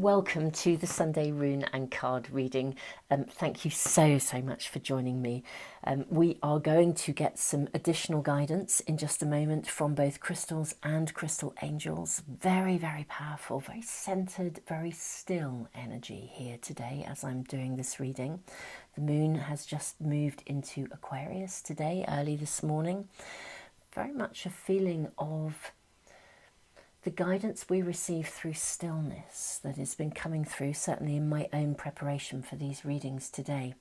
welcome to the Sunday Rune and Card reading. Thank you so much for joining me. We are going to get some additional guidance in just a moment from both crystals and crystal angels. Very powerful, very centered, very still energy here today as I'm doing this reading. The moon has just moved into Aquarius today, early this morning. Very much a feeling of the guidance we receive through stillness that has been coming through, certainly in my own preparation for these readings today.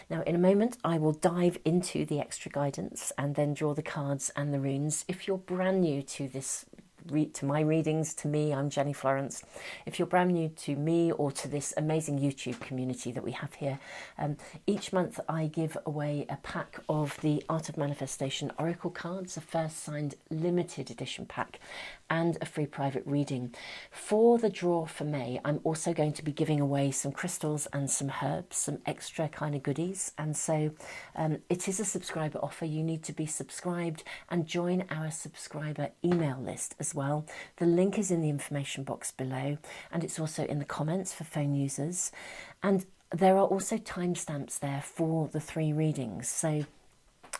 Now, in a moment, I will dive into the extra guidance and then draw the cards and the runes. If you're brand new to my readings, to me, I'm Jenny Florence. If you're brand new to me or to this amazing YouTube community that we have here, each month I give away a pack of the Art of Manifestation Oracle cards, a first signed limited edition pack, and a free private reading. For the draw for May, I'm also going to be giving away some crystals and some herbs, some extra kind of goodies. And so it is a subscriber offer. You need to be subscribed and join our subscriber email list as well. The link is in the information box below, and it's also in the comments for phone users. And there are also timestamps there for the 3 readings. So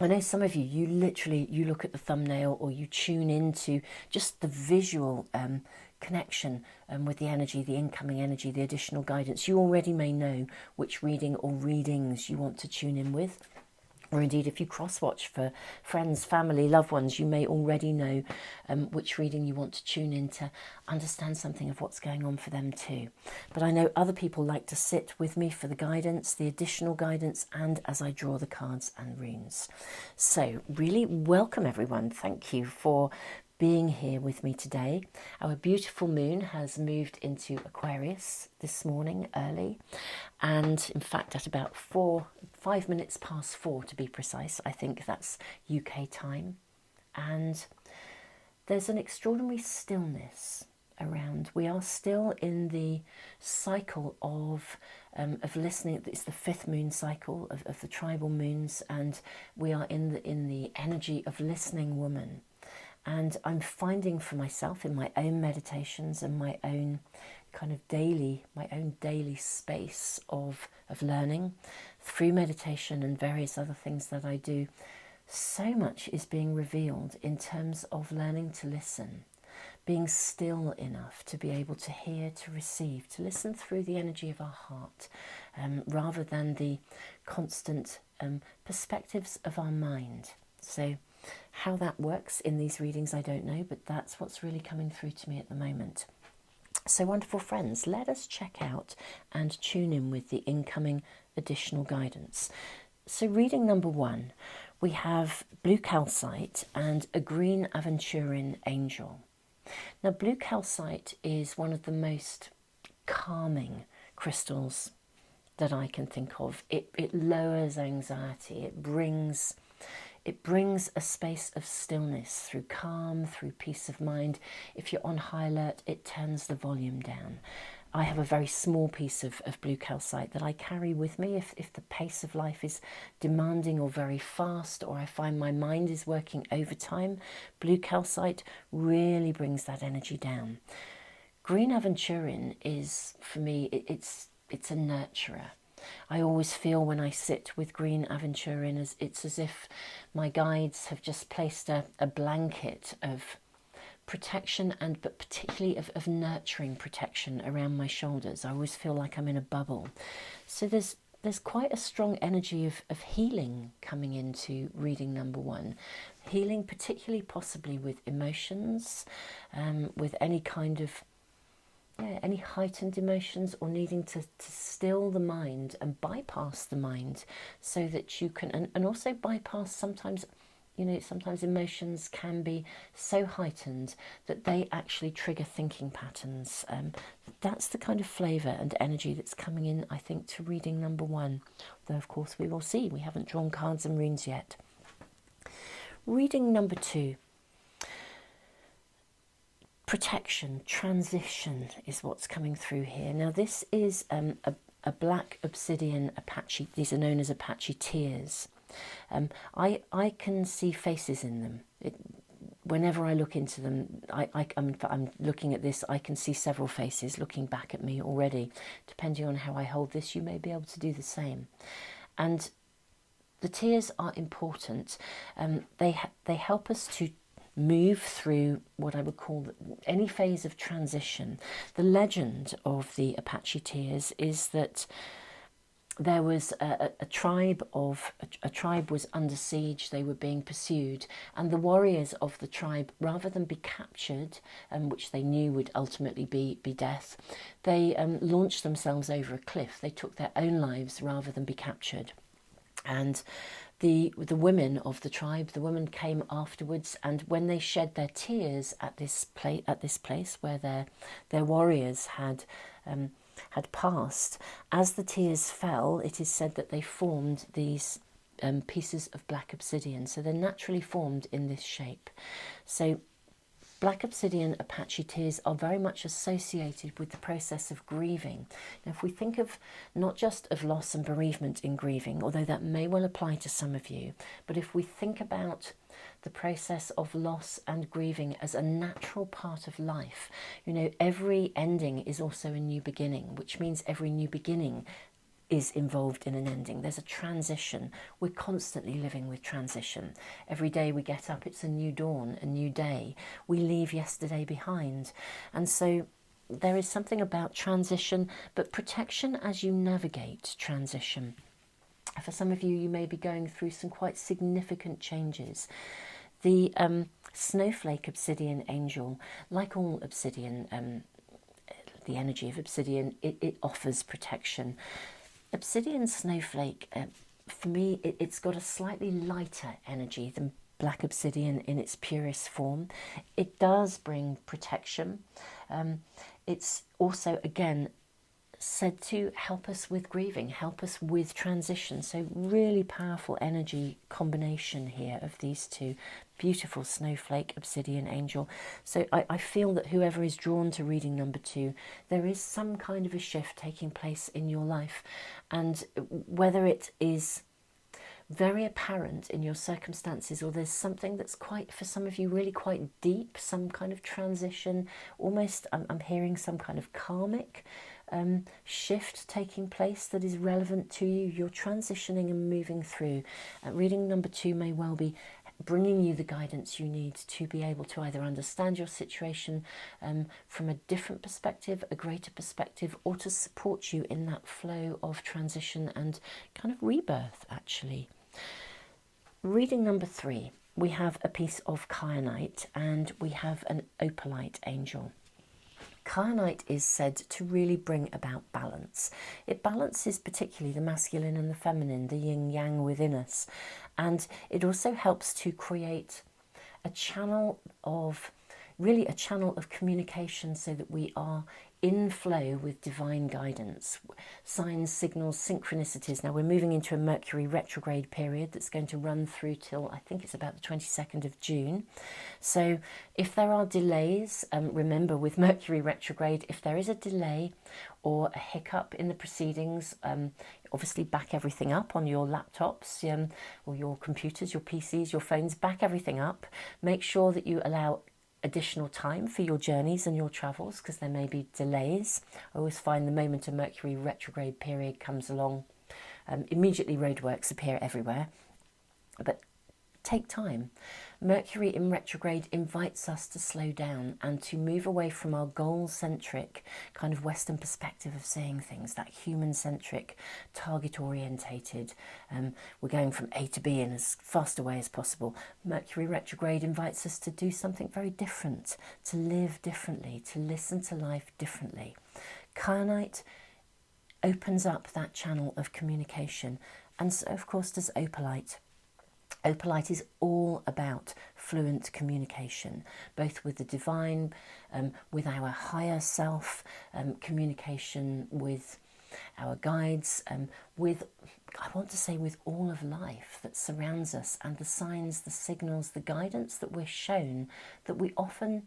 I know some of you, you look at the thumbnail or you tune into just the visual connection with the energy, the incoming energy, the additional guidance. You already may know which reading or readings you want to tune in with. Or indeed, if you cross-watch for friends, family, loved ones, you may already know which reading you want to tune in to understand something of what's going on for them too. But I know other people like to sit with me for the guidance, the additional guidance, and as I draw the cards and runes. So really welcome everyone. Thank you for being here with me today. Our beautiful moon has moved into Aquarius this morning early, and in fact at about 5 minutes past 4 to be precise. I think that's UK time, and there's an extraordinary stillness around. We are still in the cycle of listening. It's the 5th moon cycle of the tribal moons, and we are in the energy of listening woman. And I'm finding for myself in my own meditations and my own kind of daily space of learning through meditation and various other things that I do, so much is being revealed in terms of learning to listen, being still enough to be able to hear, to receive, to listen through the energy of our heart, rather than the constant perspectives of our mind. So how that works in these readings, I don't know, but that's what's really coming through to me at the moment. So wonderful friends, let us check out and tune in with the incoming additional guidance. So reading number 1, we have blue calcite and a green aventurine angel. Now, blue calcite is one of the most calming crystals that I can think of. It lowers anxiety. It brings a space of stillness through calm, through peace of mind. If you're on high alert, it turns the volume down. I have a very small piece of blue calcite that I carry with me if the pace of life is demanding or very fast, or I find my mind is working overtime. Blue calcite really brings that energy down. Green aventurine is, for me, it's a nurturer. I always feel when I sit with green aventurine, it's as if my guides have just placed a blanket of protection, but particularly of nurturing protection around my shoulders. I always feel like I'm in a bubble. So there's quite a strong energy of healing coming into reading number 1. Healing particularly possibly with emotions, with any kind of any heightened emotions, or needing to still the mind and bypass the mind so that you can, and also bypass sometimes, sometimes emotions can be so heightened that they actually trigger thinking patterns. That's the kind of flavour and energy that's coming in, I think, to reading number 1. Though, of course, we will see. We haven't drawn cards and runes yet. Reading number 2. Protection, transition is what's coming through here. Now this is a black obsidian Apache. These are known as Apache tears. I can see faces in them. whenever I look into them, I'm looking at this, I can see several faces looking back at me already. Depending on how I hold this, you may be able to do the same. And the tears are important. They help us to move through what I would call any phase of transition. The legend of the Apache tears is that there was a tribe was under siege. They were being pursued, and the warriors of the tribe, rather than be captured, which they knew would ultimately be death, they launched themselves over a cliff. They took their own lives rather than be captured. And the women of the tribe, the women came afterwards, and when they shed their tears at this place where their warriors had passed, as the tears fell, it is said that they formed these pieces of black obsidian. So they're naturally formed in this shape. So black obsidian Apache tears are very much associated with the process of grieving. Now, if we think of not just of loss and bereavement in grieving, although that may well apply to some of you, but if we think about the process of loss and grieving as a natural part of life, you know, every ending is also a new beginning, which means every new beginning is involved in an ending. There's a transition. We're constantly living with transition. Every day we get up, it's a new dawn, a new day. We leave yesterday behind. And so there is something about transition, but protection as you navigate transition. For some of you, you may be going through some quite significant changes. The snowflake obsidian angel, like all obsidian, the energy of obsidian, it offers protection. Obsidian snowflake, for me, it's got a slightly lighter energy than black obsidian in its purest form. It does bring protection. It's also, again, said to help us with grieving, help us with transition. So really powerful energy combination here of these two. Beautiful snowflake obsidian angel. So I feel that whoever is drawn to reading number 2, there is some kind of a shift taking place in your life, and whether it is very apparent in your circumstances, or there's something that's quite, for some of you, really quite deep, some kind of transition, almost I'm hearing some kind of karmic shift taking place that is relevant to you. You're transitioning and moving through. Reading number 2 may well be bringing you the guidance you need to be able to either understand your situation from a different perspective, a greater perspective, or to support you in that flow of transition and kind of rebirth, actually. Reading number 3, we have a piece of kyanite and we have an opalite angel. Kyanite is said to really bring about balance. It balances particularly the masculine and the feminine, the yin-yang within us. And it also helps to create a channel of communication so that we are in flow with divine guidance, signs, signals, synchronicities. Now we're moving into a Mercury retrograde period that's going to run through till, I think it's about the 22nd of June. So if there are delays, remember with Mercury retrograde, if there is a delay or a hiccup in the proceedings, obviously back everything up on your laptops or your computers, your PCs, your phones, back everything up. Make sure that you allow additional time for your journeys and your travels, because there may be delays. I always find the moment a Mercury retrograde period comes along, immediately roadworks appear everywhere. But take time. Mercury in retrograde invites us to slow down and to move away from our goal-centric kind of Western perspective of seeing things, that human-centric, target-orientated. We're going from A to B in as fast a way as possible. Mercury retrograde invites us to do something very different, to live differently, to listen to life differently. Kyanite opens up that channel of communication, and so of course does opalite. Opalite is all about fluent communication, both with the divine, with our higher self, communication with our guides, with, I want to say, with all of life that surrounds us, and the signs, the signals, the guidance that we're shown that we often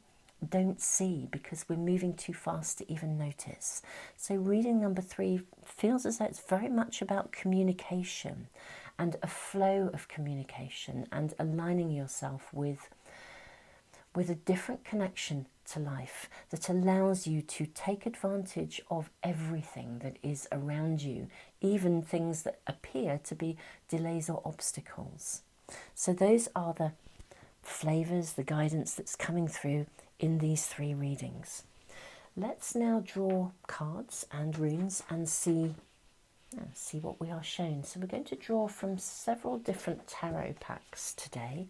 don't see because we're moving too fast to even notice. So reading number 3 feels as though it's very much about communication and a flow of communication and aligning yourself with with a different connection to life that allows you to take advantage of everything that is around you, even things that appear to be delays or obstacles. So those are the flavours, the guidance that's coming through in these 3 readings. Let's now draw cards and runes and see what we are shown. So we're going to draw from several different tarot packs today.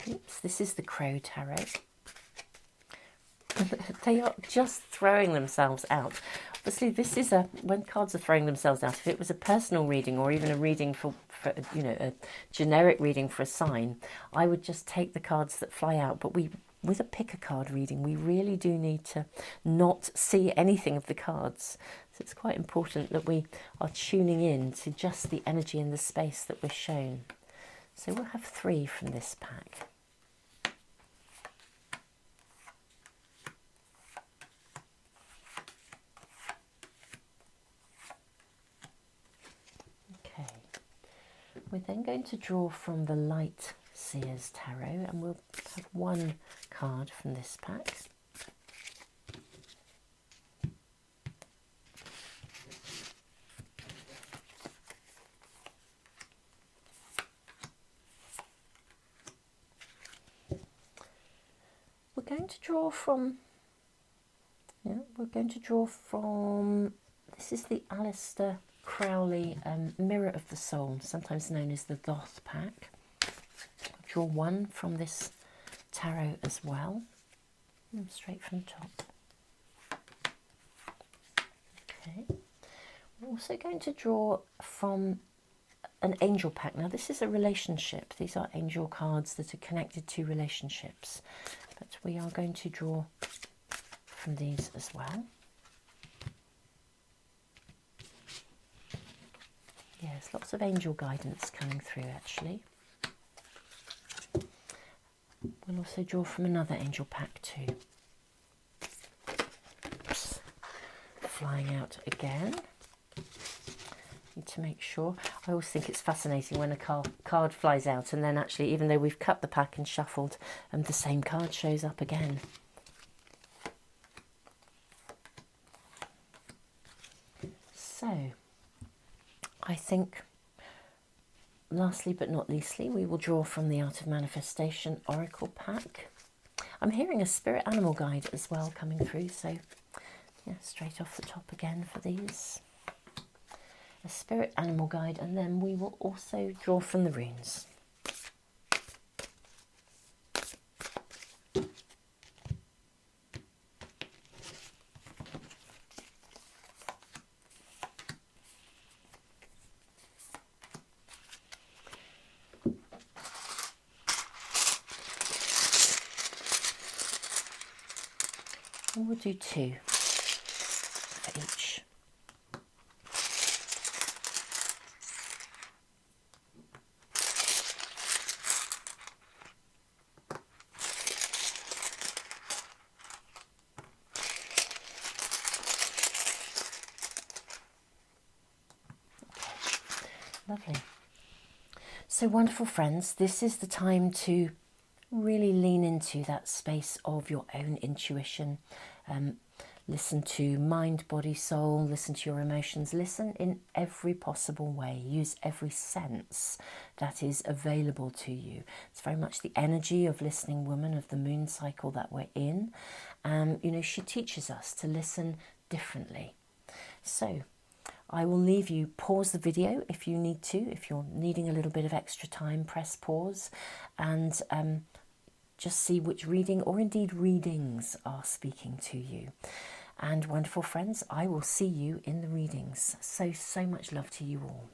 Oops, this is the Crow Tarot. They are just throwing themselves out. Obviously, this is when cards are throwing themselves out, if it was a personal reading or even a reading for a generic reading for a sign, I would just take the cards that fly out. But with a pick-a-card reading, we really do need to not see anything of the cards. So it's quite important that we are tuning in to just the energy in the space that we're shown. So we'll have 3 from this pack. Okay. We're then going to draw from the Light Seers Tarot, and we'll have 1 card from this pack. We're going to draw from, this is the Aleister Crowley Mirror of the Soul, sometimes known as the Thoth pack. Draw 1 from this tarot as well, straight from the top. Okay, we're also going to draw from an angel pack. Now this is a relationship. These are angel cards that are connected to relationships, but we are going to draw from these as well. Yes, lots of angel guidance coming through actually. We'll also draw from another angel pack too. Oops. Flying out again. Need to make sure. I always think it's fascinating when a card flies out and then actually, even though we've cut the pack and shuffled, the same card shows up again. So, I think, lastly but not leastly, we will draw from the Art of Manifestation Oracle pack. I'm hearing a spirit animal guide as well coming through, so yeah, straight off the top again for these. A spirit animal guide, and then we will also draw from the runes. And we'll do 2 for each. Lovely. So wonderful friends, this is the time to really lean into that space of your own intuition. Listen to mind, body, soul, listen to your emotions, listen in every possible way, use every sense that is available to you. It's very much the energy of Listening Woman, of the moon cycle that we're in. You know, she teaches us to listen differently. So I will leave you, pause the video if you need to. If you're needing a little bit of extra time, press pause and just see which reading or indeed readings are speaking to you. And wonderful friends, I will see you in the readings. So much love to you all.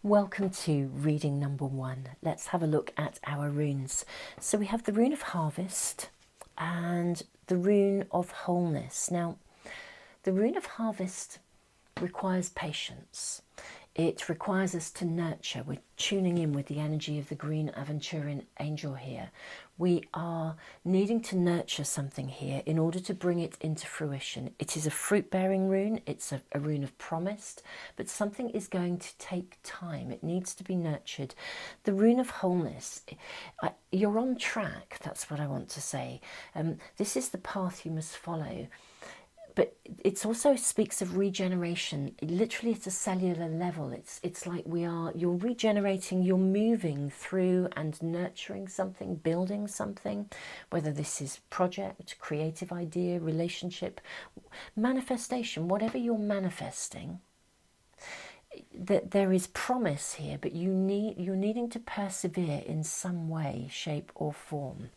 Welcome to reading number 1. Let's have a look at our runes. So we have the rune of harvest and the rune of wholeness. Now, the rune of harvest requires patience. It requires us to nurture. We're tuning in with the energy of the green Aventurin angel here. We are needing to nurture something here in order to bring it into fruition. It is a fruit-bearing rune. It's a rune of promise, but something is going to take time. It needs to be nurtured. The rune of wholeness, you're on track. That's what I want to say. This is the path you must follow. But it also speaks of regeneration. Literally at a cellular level, it's like you're regenerating, you're moving through and nurturing something, building something, whether this is project, creative idea, relationship, manifestation, whatever you're manifesting. That there is promise here, but you're needing to persevere in some way, shape or form.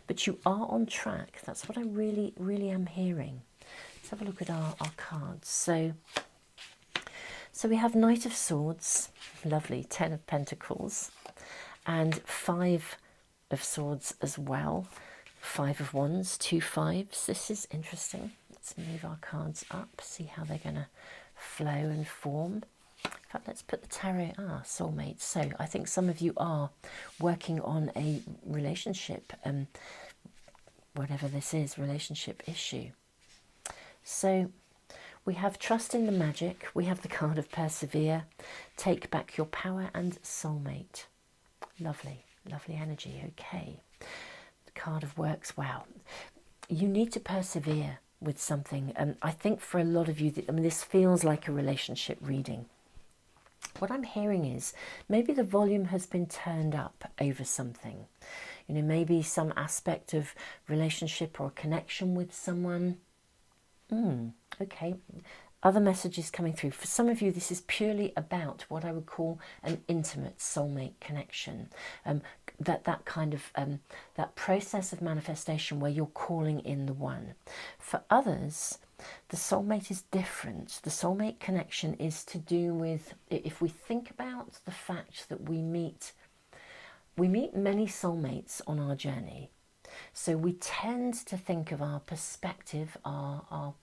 But you are on track. That's what I really, really am hearing. Let's have a look at our cards. So we have Knight of Swords, lovely, 10 of Pentacles, and 5 of Swords as well. 5 of Wands, 2 5s. This is interesting. Let's move our cards up, see how they're going to flow and form. In fact, let's put the tarot, soulmate. So I think some of you are working on a relationship, whatever this is, relationship issue. So we have trust in the magic, we have the card of persevere, take back your power, and soulmate. Lovely, lovely energy, okay. The card of works, wow. You need to persevere with something. I think for a lot of you, this feels like a relationship reading. What I'm hearing is maybe the volume has been turned up over something. You know, maybe some aspect of relationship or connection with someone. Okay, other messages coming through. For some of you, this is purely about what I would call an intimate soulmate connection. That kind of that process of manifestation where you're calling in the one. For others, the soulmate is different. The soulmate connection is to do with, if we think about the fact that we meet many soulmates on our journey. So we tend to think of our perspective, our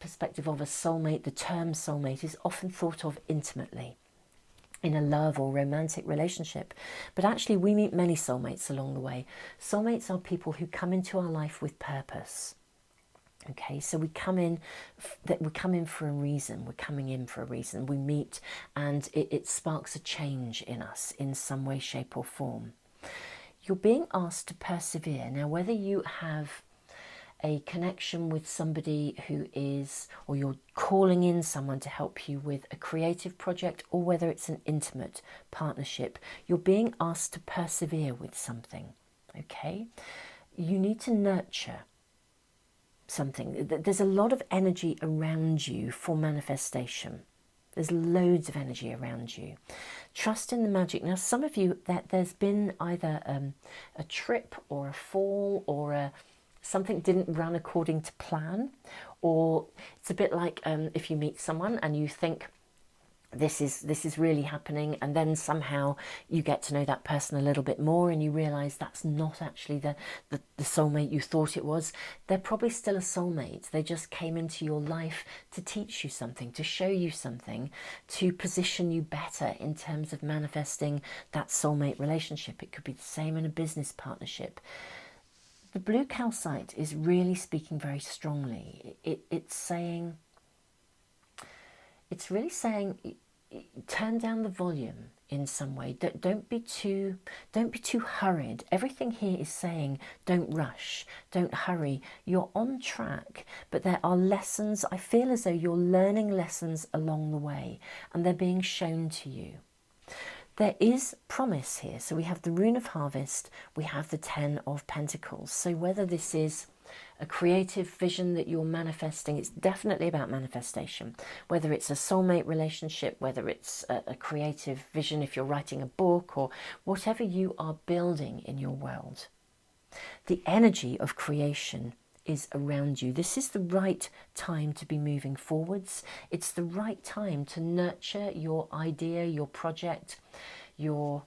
perspective of a soulmate, the term soulmate is often thought of intimately in a love or romantic relationship. But actually we meet many soulmates along the way. Soulmates are people who come into our life with purpose. Okay, so we come in for a reason. We're coming in for a reason. We meet and it sparks a change in us in some way, shape or form. You're being asked to persevere. Now, whether you have a connection with somebody who is, or you're calling in someone to help you with a creative project, or whether it's an intimate partnership, you're being asked to persevere with something, okay? You need to nurture something. There's a lot of energy around you for manifestation. There's loads of energy around you. Trust in the magic. Now, some of you, there's been either a trip or a fall or something didn't run according to plan, or it's a bit like if you meet someone and you think this is really happening, and then somehow you get to know that person a little bit more and you realize that's not actually the soulmate you thought it was. They're probably still a soulmate. They just came into your life to teach you something, to show you something, to position you better in terms of manifesting that soulmate relationship. It could be the same in a business partnership. The blue calcite is really speaking very strongly. It's really saying, turn down the volume in some way. Don't be too hurried. Everything here is saying, don't rush, don't hurry. You're on track, but there are lessons. I feel as though you're learning lessons along the way, and they're being shown to you. There is promise here. So we have the Rune of Harvest, we have the 10 of Pentacles. So whether this is a creative vision that you're manifesting, it's definitely about manifestation. Whether it's a soulmate relationship, whether it's a creative vision if you're writing a book, or whatever you are building in your world. The energy of creation is around you. This is the right time to be moving forwards. It's the right time to nurture your idea, your project, your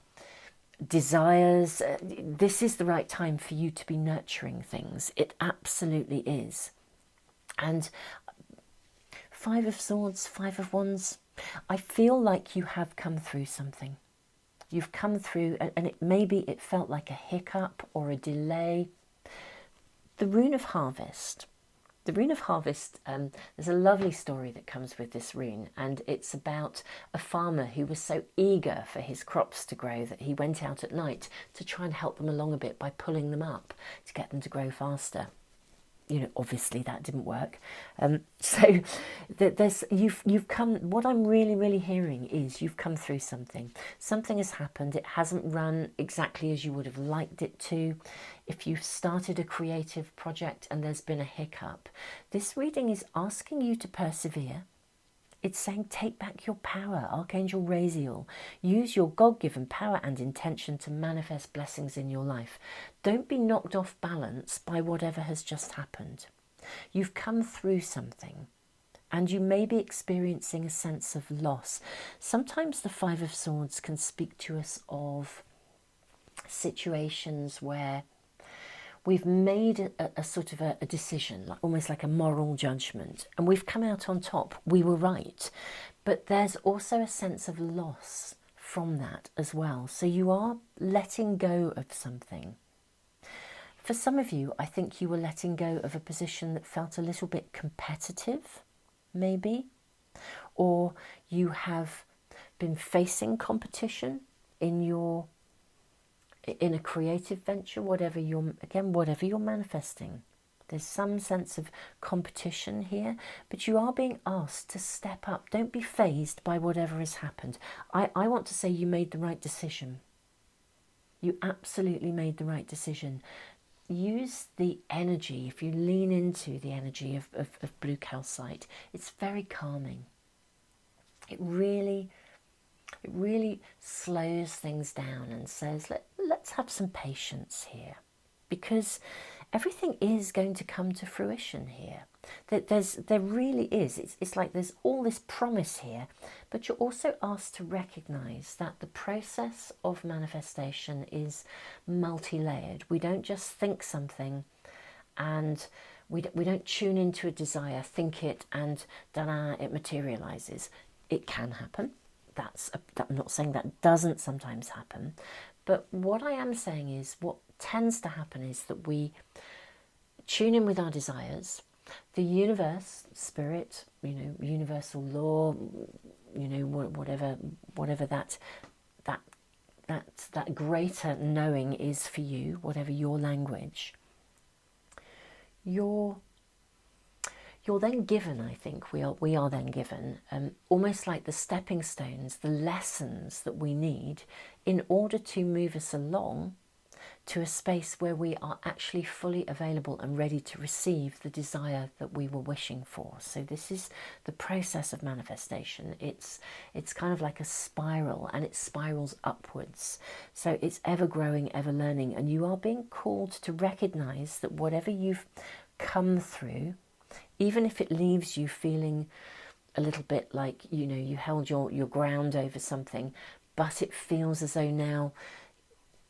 desires. This is the right time for you to be nurturing things. It absolutely is. And 5 of Swords, 5 of Wands, I feel like you have come through something. You've come through, and maybe it felt like a hiccup or a delay. The rune of harvest. The rune of harvest, there's a lovely story that comes with this rune, and it's about a farmer who was so eager for his crops to grow that he went out at night to try and help them along a bit by pulling them up to get them to grow faster. You know, obviously that didn't work. So you've come. What I'm really hearing is you've come through something. Something has happened. It hasn't run exactly as you would have liked it to. If you've started a creative project and there's been a hiccup, this reading is asking you to persevere. It's saying take back your power, Archangel Raziel. Use your God-given power and intention to manifest blessings in your life. Don't be knocked off balance by whatever has just happened. You've come through something, and you may be experiencing a sense of loss. Sometimes the Five of Swords can speak to us of situations where we've made a sort of a decision, like almost like a moral judgment, and we've come out on top. We were right. But there's also a sense of loss from that as well. So you are letting go of something. For some of you, I think you were letting go of a position that felt a little bit competitive, maybe. Or you have been facing competition in a creative venture, whatever you're manifesting. There's some sense of competition here, but you are being asked to step up. Don't be fazed by whatever has happened. I want to say you made the right decision. You absolutely made the right decision. Use the energy, if you lean into the energy of blue calcite, it's very calming. It really slows things down and says, let's have some patience here, because everything is going to come to fruition here. There really is. It's like there's all this promise here, but you're also asked to recognize that the process of manifestation is multi-layered. We don't just think something and we don't tune into a desire, think it, and it materializes. It can happen. I'm not saying that doesn't sometimes happen, but what I am saying is what tends to happen is that we tune in with our desires. The universe, spirit, universal law, whatever that greater knowing is for you, whatever your language, you're then given, I think, we are then given almost like the stepping stones, the lessons that we need in order to move us along to a space where we are actually fully available and ready to receive the desire that we were wishing for. So this is the process of manifestation. It's kind of like a spiral, and it spirals upwards. So it's ever growing, ever learning, and you are being called to recognize that whatever you've come through, even if it leaves you feeling a little bit like, you held your ground over something, but it feels as though now,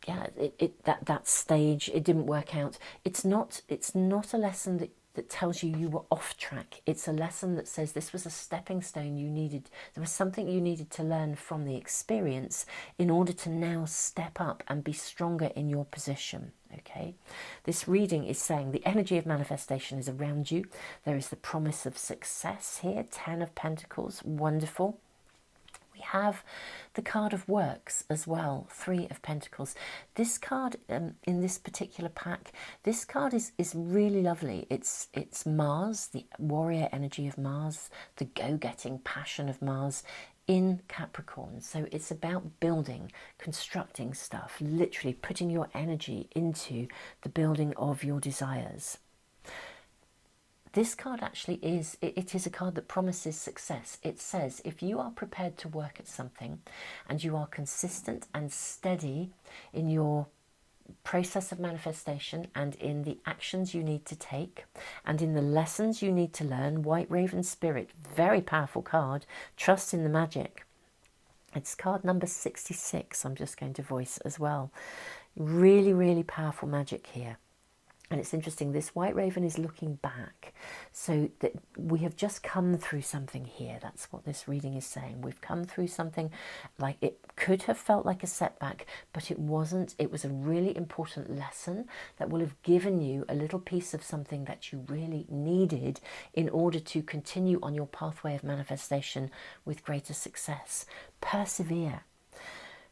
that stage, it didn't work out. It's not a lesson that tells you were off track. It's a lesson that says this was a stepping stone you needed. There was something you needed to learn from the experience in order to now step up and be stronger in your position. Okay, this reading is saying the energy of manifestation is around you. There is the promise of success here. 10 of Pentacles, wonderful. We have the card of works as well, 3 of Pentacles. This card in this particular pack, this card is really lovely. It's Mars, the warrior energy of Mars, the go-getting passion of Mars in Capricorn. So it's about building, constructing stuff, literally putting your energy into the building of your desires. This card actually is a card that promises success. It says if you are prepared to work at something and you are consistent and steady in your process of manifestation and in the actions you need to take and in the lessons you need to learn, White Raven Spirit, very powerful card, trust in the magic. It's card number 66, I'm just going to voice as well. Really, really powerful magic here. And it's interesting, this white raven is looking back, so that we have just come through something here. That's what this reading is saying. We've come through something, like it could have felt like a setback, but it wasn't. It was a really important lesson that will have given you a little piece of something that you really needed in order to continue on your pathway of manifestation with greater success. Persevere.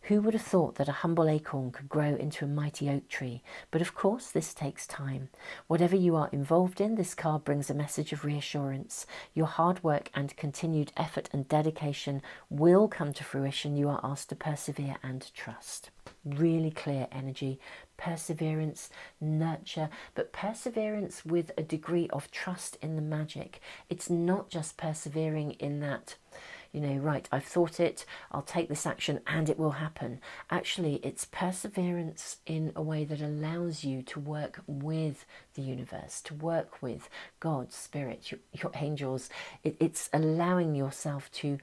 Who would have thought that a humble acorn could grow into a mighty oak tree? But of course, this takes time. Whatever you are involved in, this card brings a message of reassurance. Your hard work and continued effort and dedication will come to fruition. You are asked to persevere and trust. Really clear energy. Perseverance, nurture, but perseverance with a degree of trust in the magic. It's not just persevering in that, you know, right, I've thought it, I'll take this action and it will happen. Actually, it's perseverance in a way that allows you to work with the universe, to work with God, Spirit, your angels. It's allowing yourself to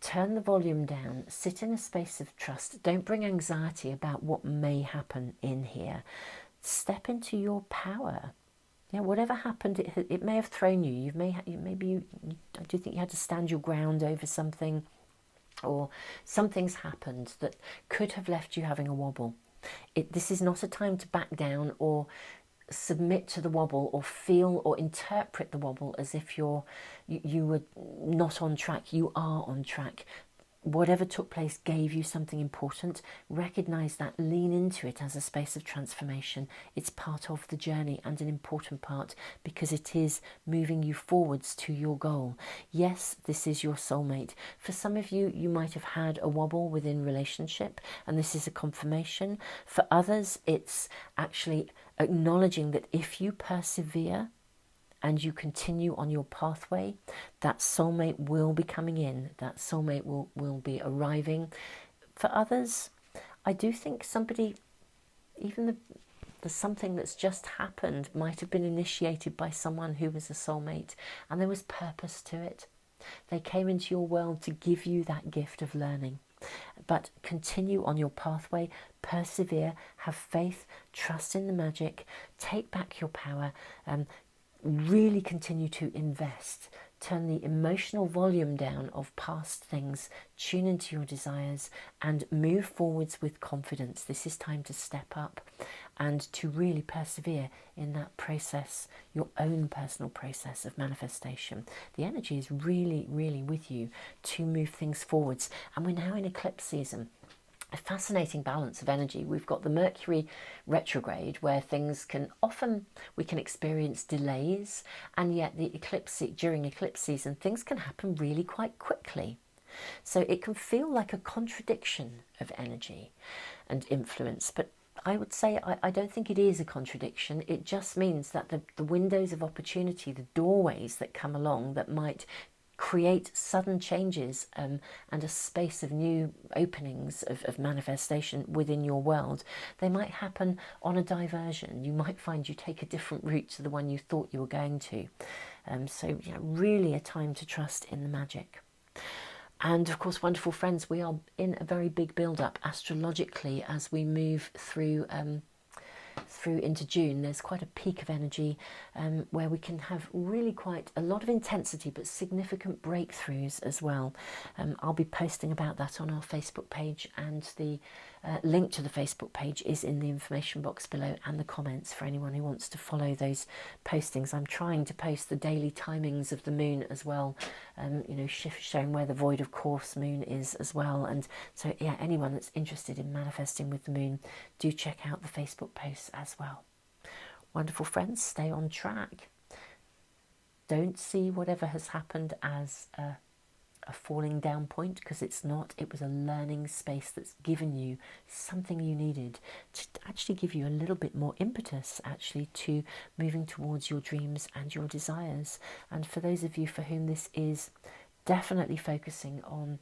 turn the volume down, sit in a space of trust. Don't bring anxiety about what may happen in here. Step into your power. Yeah, whatever happened, it may have thrown you. I do think you had to stand your ground over something, or something's happened that could have left you having a wobble. This is not a time to back down or submit to the wobble, or feel or interpret the wobble as if you were not on track. You are on track. Whatever took place gave you something important. Recognize that, lean into it as a space of transformation. It's part of the journey and an important part, because it is moving you forwards to your goal. Yes, this is your soulmate. For some of you, you might have had a wobble within relationship, and this is a confirmation. For others, it's actually acknowledging that if you persevere and you continue on your pathway, that soulmate will be coming in, that soulmate will be arriving. For others, I do think somebody, even the something that's just happened might have been initiated by someone who was a soulmate, and there was purpose to it. They came into your world to give you that gift of learning. But continue on your pathway, persevere, have faith, trust in the magic, take back your power, really continue to invest. Turn the emotional volume down of past things, tune into your desires, and move forwards with confidence. This is time to step up and to really persevere in that process, your own personal process of manifestation. The energy is really, really with you to move things forwards. And we're now in eclipse season. A fascinating balance of energy. We've got the Mercury retrograde, where we can experience delays, and yet during eclipse season, things can happen really quite quickly. So it can feel like a contradiction of energy and influence, but I would say I don't think it is a contradiction. It just means that the windows of opportunity, the doorways that come along that might create sudden changes and a space of new openings of manifestation within your world, they might happen on a diversion. You might find you take a different route to the one you thought you were going to. So really a time to trust in the magic. And of course, wonderful friends, we are in a very big build-up astrologically as we move through into June. There's quite a peak of energy where we can have really quite a lot of intensity, but significant breakthroughs as well. I'll be posting about that on our Facebook page, and the link to the Facebook page is in the information box below and the comments for anyone who wants to follow those postings. I'm trying to post the daily timings of the moon as well, showing where the void of course moon is as well. And so anyone that's interested in manifesting with the moon, do check out the Facebook posts as well. Wonderful friends, stay on track. Don't see whatever has happened as a falling down point, because it's not. It was a learning space that's given you something you needed to actually give you a little bit more impetus actually to moving towards your dreams and your desires. And for those of you for whom this is definitely focusing on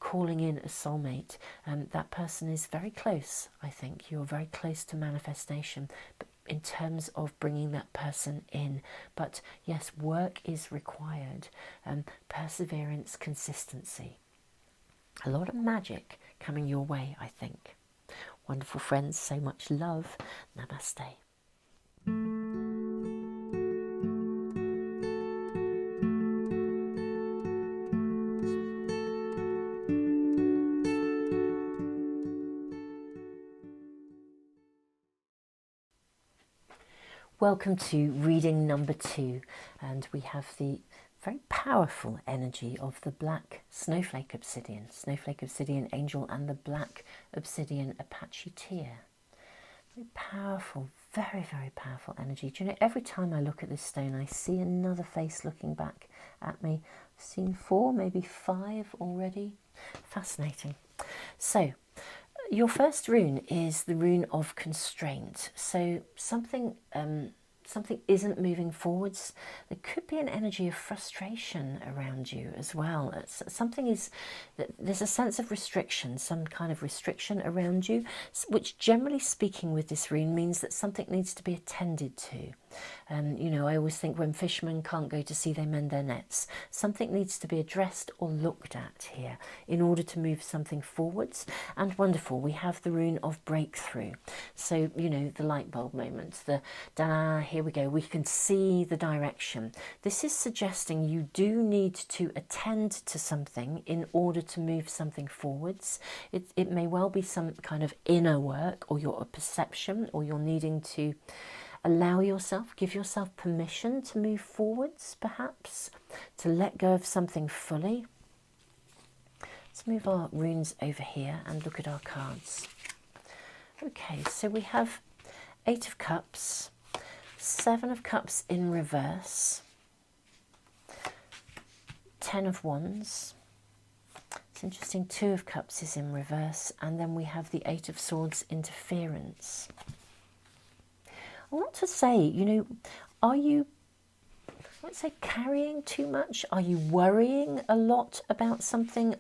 calling in a soulmate, that person is very close. I think you're very close to manifestation, but in terms of bringing that person in. But yes, work is required, perseverance, consistency. A lot of magic coming your way, I think. Wonderful friends, so much love. Namaste. Welcome to reading number 2, and we have the very powerful energy of the black snowflake obsidian angel, and the black obsidian Apache tear. Very powerful, very, very powerful energy. Do you know, every time I look at this stone, I see another face looking back at me. I've seen 4, maybe 5 already. Fascinating. So, your first rune is the rune of constraint. So something isn't moving forwards. There could be an energy of frustration around you as well. There's a sense of restriction, some kind of restriction around you, which generally speaking with this rune means that something needs to be attended to. You know, I always think when fishermen can't go to sea, they mend their nets. Something needs to be addressed or looked at here in order to move something forwards. And wonderful, we have the rune of breakthrough. So, you know, the light bulb moment, the da, here we go, we can see the direction. This is suggesting you do need to attend to something in order to move something forwards. It may well be some kind of inner work, or your perception, or you're needing to allow yourself, give yourself permission to move forwards, perhaps, to let go of something fully. Let's move our runes over here and look at our cards. Okay, so we have 8 of Cups, 7 of Cups in reverse, 10 of Wands. It's interesting, 2 of Cups is in reverse, and then we have the 8 of Swords, interference. I want to say, you know, are you, let's say, carrying too much? Are you worrying a lot about something?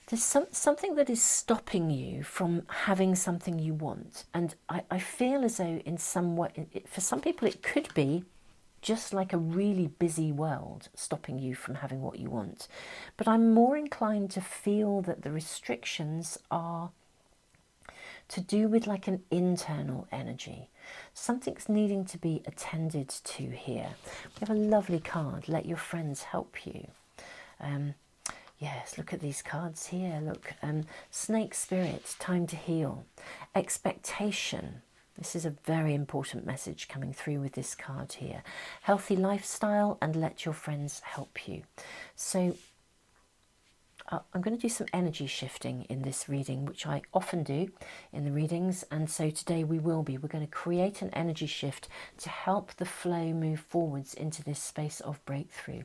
There's something that is stopping you from having something you want. And I feel as though in some way, for some people it could be just like a really busy world stopping you from having what you want. But I'm more inclined to feel that the restrictions are to do with like an internal energy. Something's needing to be attended to here. We have a lovely card, let your friends help you. Yes, look at these cards here. Look, snake spirit, time to heal. Expectation. This is a very important message coming through with this card here. Healthy lifestyle, and let your friends help you. So I'm going to do some energy shifting in this reading, which I often do in the readings, and so today we're going to create an energy shift to help the flow move forwards into this space of breakthrough.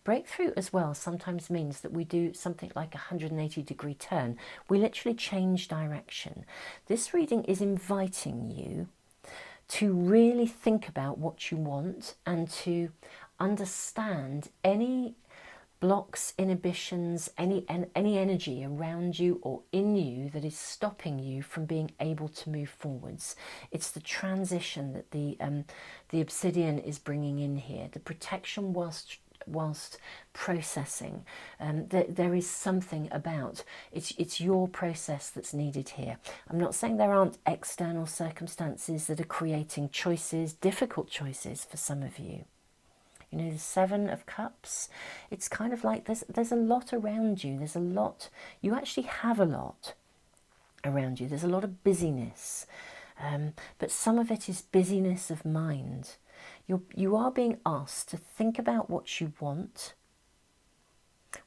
Breakthrough as well sometimes means that we do something like a 180-degree turn. We literally change direction. This reading is inviting you to really think about what you want and to understand any blocks, inhibitions, any energy around you or in you that is stopping you from being able to move forwards. It's the transition that the obsidian is bringing in here, the protection whilst processing. There is something about it's your process that's needed here. I'm not saying there aren't external circumstances that are creating choices, difficult choices for some of you. You know, the 7 of Cups, it's kind of like there's a lot around you. There's a lot, you actually have a lot around you. There's a lot of busyness, but some of it is busyness of mind. You are being asked to think about what you want.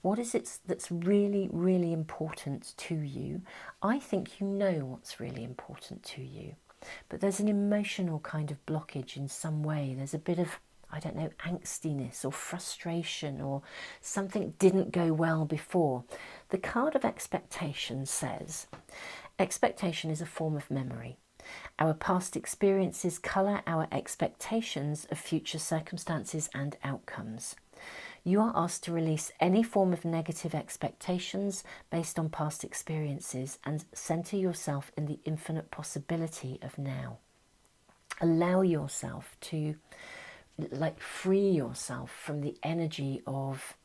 What is it that's really, really important to you? I think you know what's really important to you, but there's an emotional kind of blockage in some way. There's a bit of, I don't know, angstiness or frustration, or something didn't go well before. The card of expectation says, expectation is a form of memory. Our past experiences colour our expectations of future circumstances and outcomes. You are asked to release any form of negative expectations based on past experiences and centre yourself in the infinite possibility of now. Allow yourself to free yourself from the energy of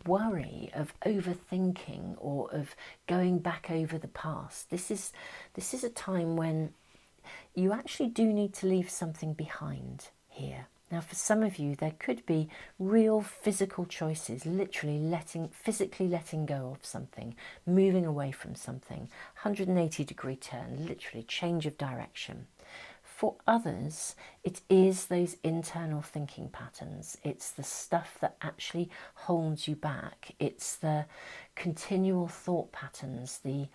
worry, of overthinking, or of going back over the past. This is a time when you actually do need to leave something behind here. Now, for some of you, there could be real physical choices, literally physically letting go of something, moving away from something, 180-degree turn, literally change of direction. For others, it is those internal thinking patterns. It's the stuff that actually holds you back. It's the continual thought patterns, the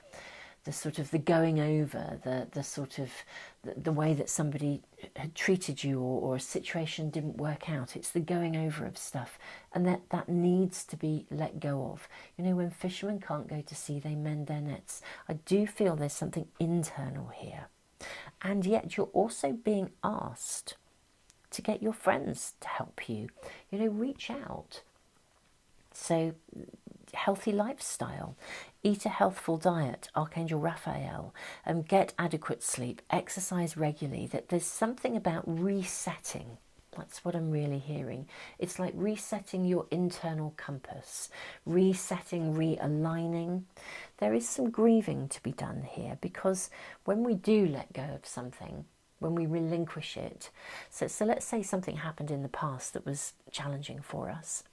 sort of the going over, the sort of the way that somebody had treated you, or a situation didn't work out. It's the going over of stuff, and that needs to be let go of. You know, when fishermen can't go to sea, they mend their nets. I do feel there's something internal here. And yet you're also being asked to get your friends to help you. You know, reach out. So, healthy lifestyle, eat a healthful diet, Archangel Raphael, get adequate sleep, exercise regularly. That there's something about resetting. That's what I'm really hearing. It's like resetting your internal compass, resetting, realigning. There is some grieving to be done here, because when we do let go of something, when we relinquish it, so let's say something happened in the past that was challenging for us.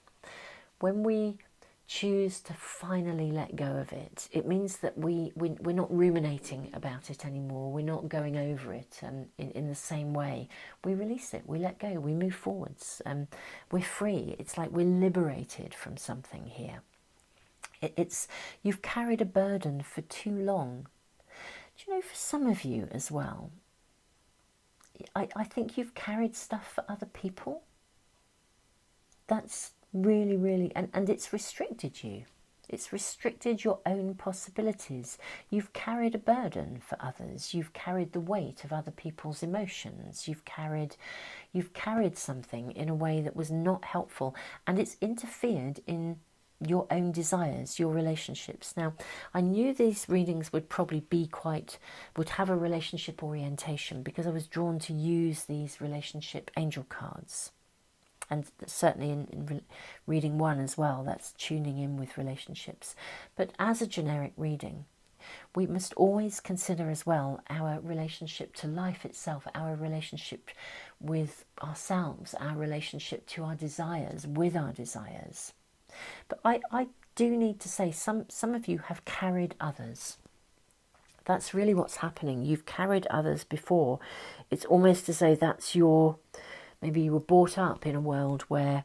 When we choose to finally let go of it, it means that we're not ruminating about it anymore. We're not going over it in the same way. We release it, we let go, we move forwards. We're free. It's like we're liberated from something here. You've carried a burden for too long. Do you know, for some of you as well, I think you've carried stuff for other people. That's really, really, and it's restricted you. It's restricted your own possibilities. You've carried a burden for others. You've carried the weight of other people's emotions. You've carried something in a way that was not helpful, and it's interfered in your own desires, your relationships. Now, I knew these readings would probably would have a relationship orientation, because I was drawn to use these relationship angel cards. And certainly in reading 1 as well, that's tuning in with relationships. But as a generic reading, we must always consider as well our relationship to life itself, our relationship with ourselves, our relationship to our desires, with our desires. But I do need to say, some of you have carried others. That's really what's happening. You've carried others before. It's almost as though that's maybe you were brought up in a world where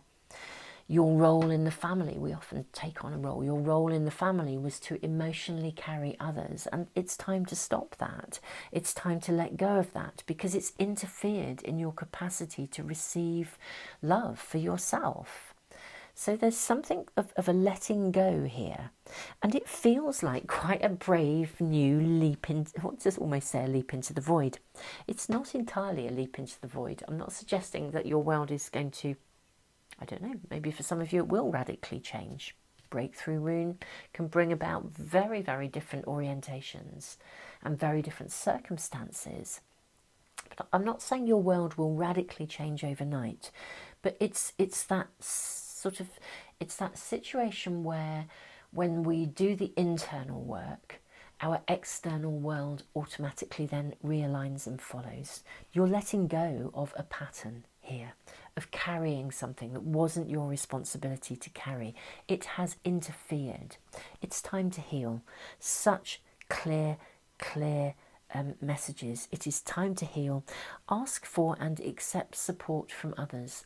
your role in the family, we often take on a role, your role in the family was to emotionally carry others. And it's time to stop that. It's time to let go of that, because it's interfered in your capacity to receive love for yourself. So there's something of a letting go here. And it feels like quite a brave new leap into, I want to almost say a leap into the void. It's not entirely a leap into the void. I'm not suggesting that your world is going to, I don't know, maybe for some of you it will radically change. Breakthrough rune can bring about very, very different orientations and very different circumstances. But I'm not saying your world will radically change overnight, but it's that it's that situation where when we do the internal work, our external world automatically then realigns and follows. You're letting go of a pattern here, of carrying something that wasn't your responsibility to carry. It has interfered. It's time to heal. Such clear messages. It is time to heal. Ask for and accept support from others.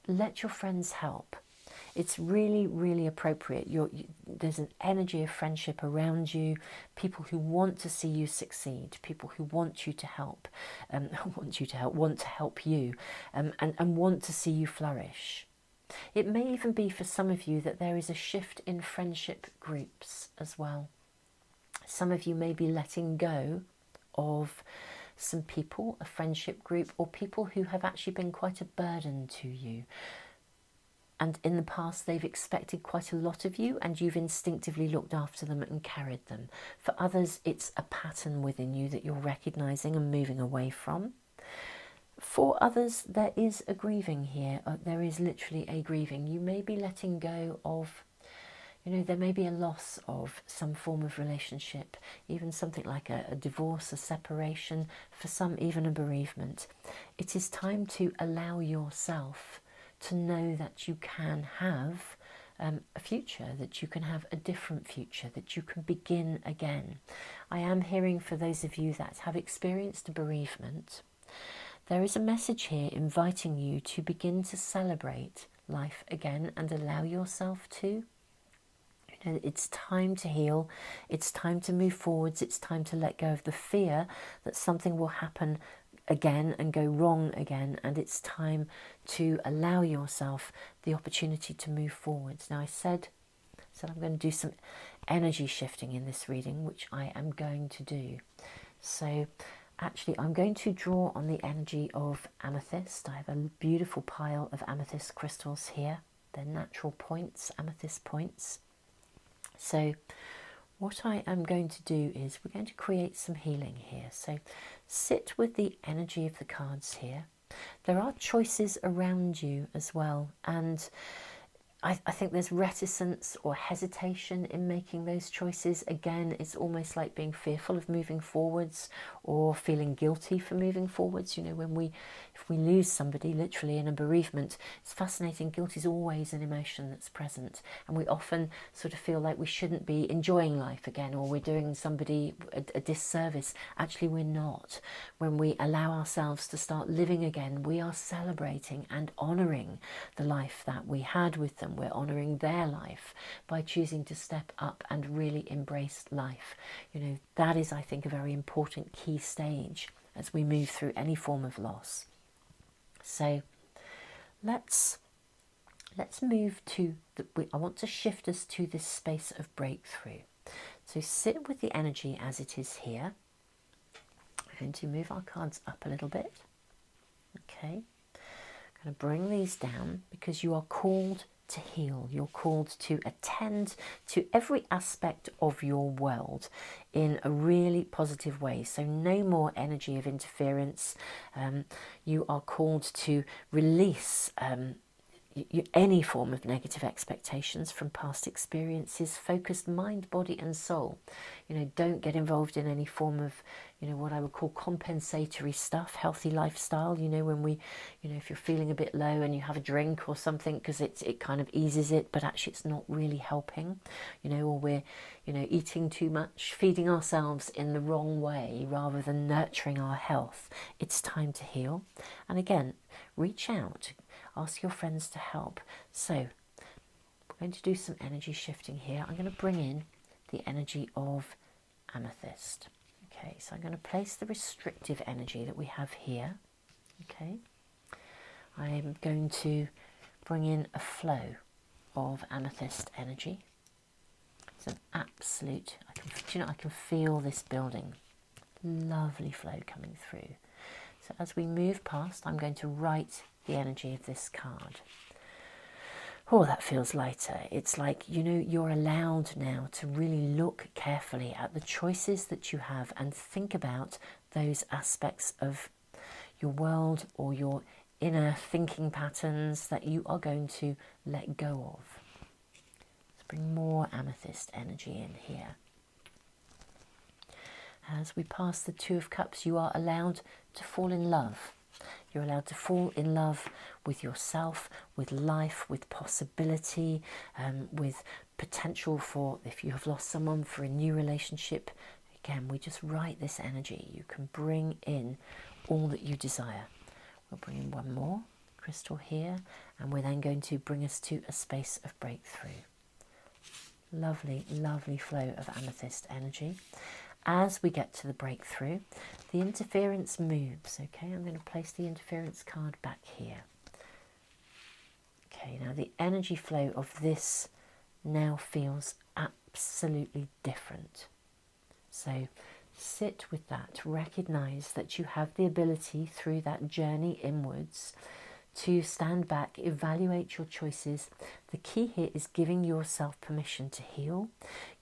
Let your friends help. It's really, really appropriate. There's an energy of friendship around you, people who want to see you succeed, people who want you to help, want to help you, and want to see you flourish. It may even be for some of you that there is a shift in friendship groups as well. Some of you may be letting go of some people, a friendship group, or people who have actually been quite a burden to you. And in the past, they've expected quite a lot of you, and you've instinctively looked after them and carried them. For others, it's a pattern within you that you're recognising and moving away from. For others, there is a grieving here. There is literally a grieving. You may be letting go of, there may be a loss of some form of relationship, even something like a divorce, a separation, for some even a bereavement. It is time to allow yourself to know that you can have a future, that you can have a different future, that you can begin again. I am hearing for those of you that have experienced a bereavement, there is a message here inviting you to begin to celebrate life again and allow yourself to. You know, it's time to heal, it's time to move forwards, it's time to let go of the fear that something will happen again and go wrong again, and it's time to allow yourself the opportunity to move forwards. Now I said I'm going to do some energy shifting in this reading, which I am going to do. So actually I'm going to draw on the energy of amethyst. I have a beautiful pile of amethyst crystals here. They're natural points, amethyst points. So what I am going to do is we're going to create some healing here. So sit with the energy of the cards here. There are choices around you as well, and I think there's reticence or hesitation in making those choices. Again, it's almost like being fearful of moving forwards or feeling guilty for moving forwards. You know, if we lose somebody literally in a bereavement, it's fascinating. Guilt is always an emotion that's present, and we often sort of feel like we shouldn't be enjoying life again, or we're doing somebody a disservice. Actually, we're not. When we allow ourselves to start living again, we are celebrating and honouring the life that we had with them. We're honouring their life by choosing to step up and really embrace life. You know, that is, I think, a very important key stage as we move through any form of loss. So let's move to I want to shift us to this space of breakthrough. So sit with the energy as it is here. I'm going to move our cards up a little bit. Okay, I'm going to bring these down because you are called to heal. You're called to attend to every aspect of your world in a really positive way. So no more energy of interference. You are called to release any form of negative expectations from past experiences. Focused mind, body and soul. You know, don't get involved in any form of, you know, what I would call compensatory stuff. Healthy lifestyle, you know, when we, you know, if you're feeling a bit low and you have a drink or something because it kind of eases it, but actually it's not really helping, you know, or we're, you know, eating too much, feeding ourselves in the wrong way rather than nurturing our health. It's time to heal. And again, reach out. Ask your friends to help. So we're going to do some energy shifting here. I'm going to bring in the energy of amethyst. Okay, so I'm going to place the restrictive energy that we have here. Okay, I'm going to bring in a flow of amethyst energy. It's an absolute, I can feel this building. Lovely flow coming through. So as we move past, I'm going to write the energy of this card. Oh, that feels lighter. It's like, you know, you're allowed now to really look carefully at the choices that you have and think about those aspects of your world or your inner thinking patterns that you are going to let go of. Let's bring more amethyst energy in here. As we pass the Two of Cups, you are allowed to fall in love. You're allowed to fall in love with yourself, with life, with possibility, with potential for, if you have lost someone, for a new relationship. Again, we just write this energy. You can bring in all that you desire. We'll bring in one more crystal here, and we're then going to bring us to a space of breakthrough. Lovely, lovely flow of amethyst energy. As we get to the breakthrough, the interference moves. Okay, I'm going to place the interference card back here. Okay, now the energy flow of this now feels absolutely different. So sit with that. Recognize that you have the ability through that journey inwards to stand back, evaluate your choices. The key here is giving yourself permission to heal,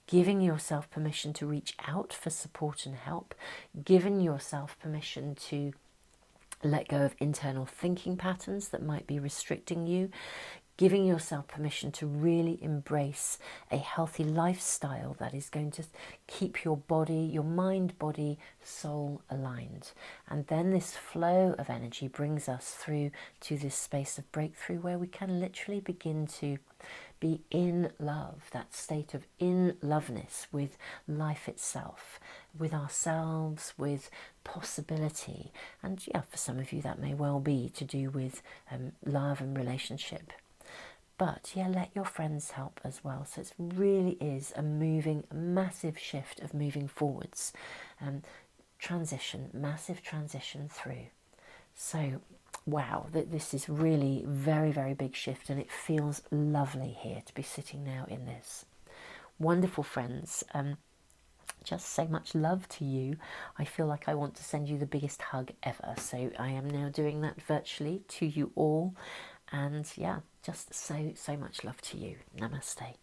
giving yourself permission to reach out for support and help, giving yourself permission to let go of internal thinking patterns that might be restricting you, giving yourself permission to really embrace a healthy lifestyle that is going to keep your body, your mind, body, soul aligned. And then this flow of energy brings us through to this space of breakthrough where we can literally begin to be in love, that state of in loveness with life itself, with ourselves, with possibility. And yeah, for some of you that may well be to do with love and relationship. But yeah, let your friends help as well. So it really is a massive shift of moving forwards. Massive transition through. So wow, this is really very, very big shift, and it feels lovely here to be sitting now in this. Wonderful friends. Just so much love to you. I feel like I want to send you the biggest hug ever. So I am now doing that virtually to you all. And yeah, just so much love to you. Namaste.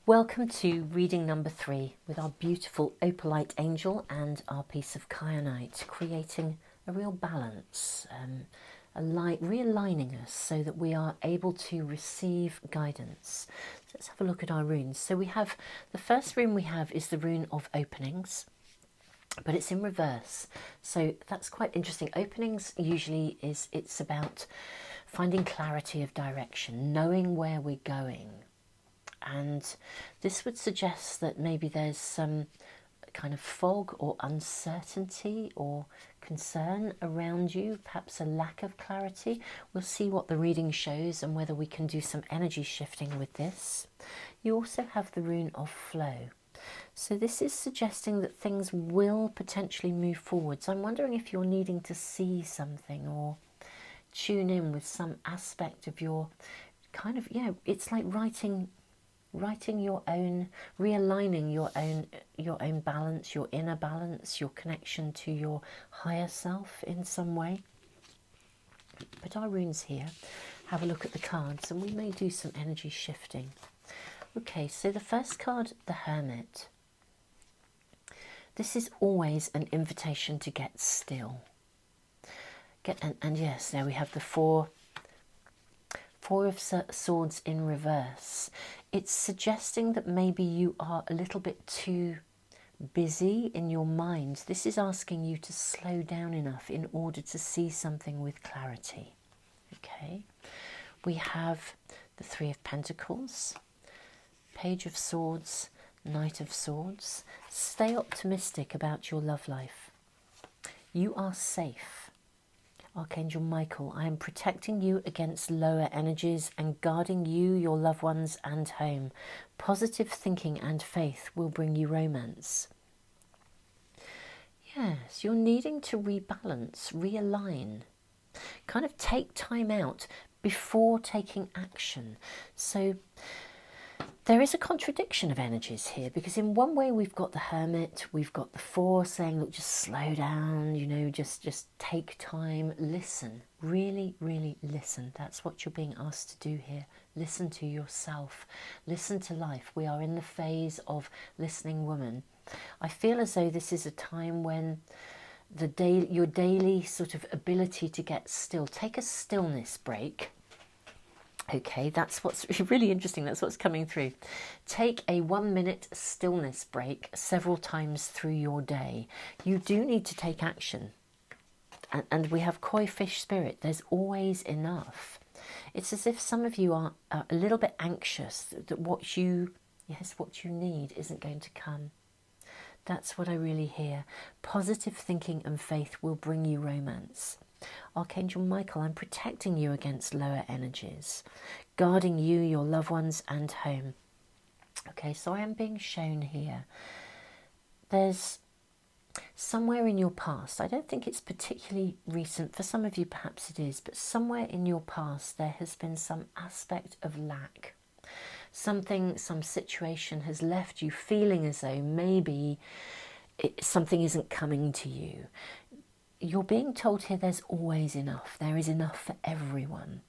Welcome to reading number 3 with our beautiful opalite angel and our piece of kyanite, creating a real balance, realigning us so that we are able to receive guidance. So let's have a look at our runes. So we have, the first rune we have is the rune of openings, but it's in reverse. So that's quite interesting. Openings usually it's about finding clarity of direction, knowing where we're going. And this would suggest that maybe there's some kind of fog or uncertainty or concern around you, perhaps a lack of clarity. We'll see what the reading shows and whether we can do some energy shifting with this. You also have the rune of flow. So this is suggesting that things will potentially move forwards. I'm wondering if you're needing to see something or tune in with some aspect of your kind of, it's like writing your own, realigning your own balance, your inner balance, your connection to your higher self in some way. But our runes here, have a look at the cards and we may do some energy shifting. Okay, so the first card, the Hermit. This is always an invitation to get still. And yes, there we have the Four of Swords in reverse. It's suggesting that maybe you are a little bit too busy in your mind. This is asking you to slow down enough in order to see something with clarity. Okay, we have the Three of Pentacles, Page of Swords, Knight of Swords. Stay optimistic about your love life. You are safe. Archangel Michael, I am protecting you against lower energies and guarding you, your loved ones and home. Positive thinking and faith will bring you romance. Yes, you're needing to rebalance, realign. Kind of take time out before taking action. So there is a contradiction of energies here, because in one way we've got the Hermit, we've got the Four saying, look, just slow down, just take time, listen, really, really listen. That's what you're being asked to do here. Listen to yourself, listen to life. We are in the phase of listening woman. I feel as though this is a time when your daily sort of ability to get still, take a stillness break. Okay, that's what's really interesting. That's what's coming through. Take a 1-minute stillness break several times through your day. You do need to take action. And we have koi fish spirit. There's always enough. It's as if some of you are a little bit anxious that what you need isn't going to come. That's what I really hear. Positive thinking and faith will bring you romance. Archangel Michael, I'm protecting you against lower energies, guarding you, your loved ones and home. Okay, so I am being shown here. There's somewhere in your past, I don't think it's particularly recent, for some of you perhaps it is, but somewhere in your past there has been some aspect of lack. Some situation has left you feeling as though maybe something isn't coming to you. You're being told here there's always enough. There is enough for everyone.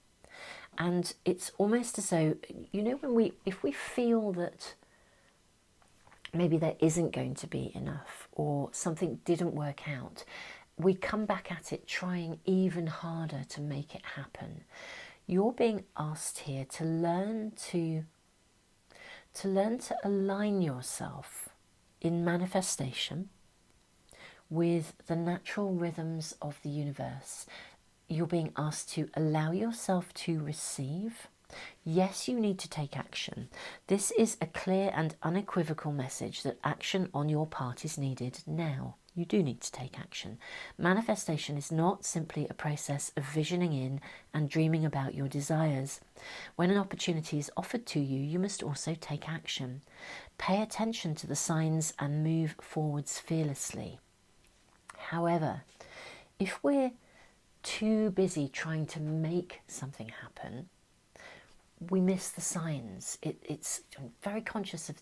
And it's almost as though, you know, if we feel that maybe there isn't going to be enough or something didn't work out, we come back at it trying even harder to make it happen. You're being asked here to learn to align yourself in manifestation with the natural rhythms of the universe. You're being asked to allow yourself to receive. Yes, you need to take action. This is a clear and unequivocal message that action on your part is needed now. You do need to take action. Manifestation is not simply a process of visioning in and dreaming about your desires. When an opportunity is offered to you, you must also take action. Pay attention to the signs and move forwards fearlessly. However, if we're too busy trying to make something happen, we miss the signs. I'm very conscious of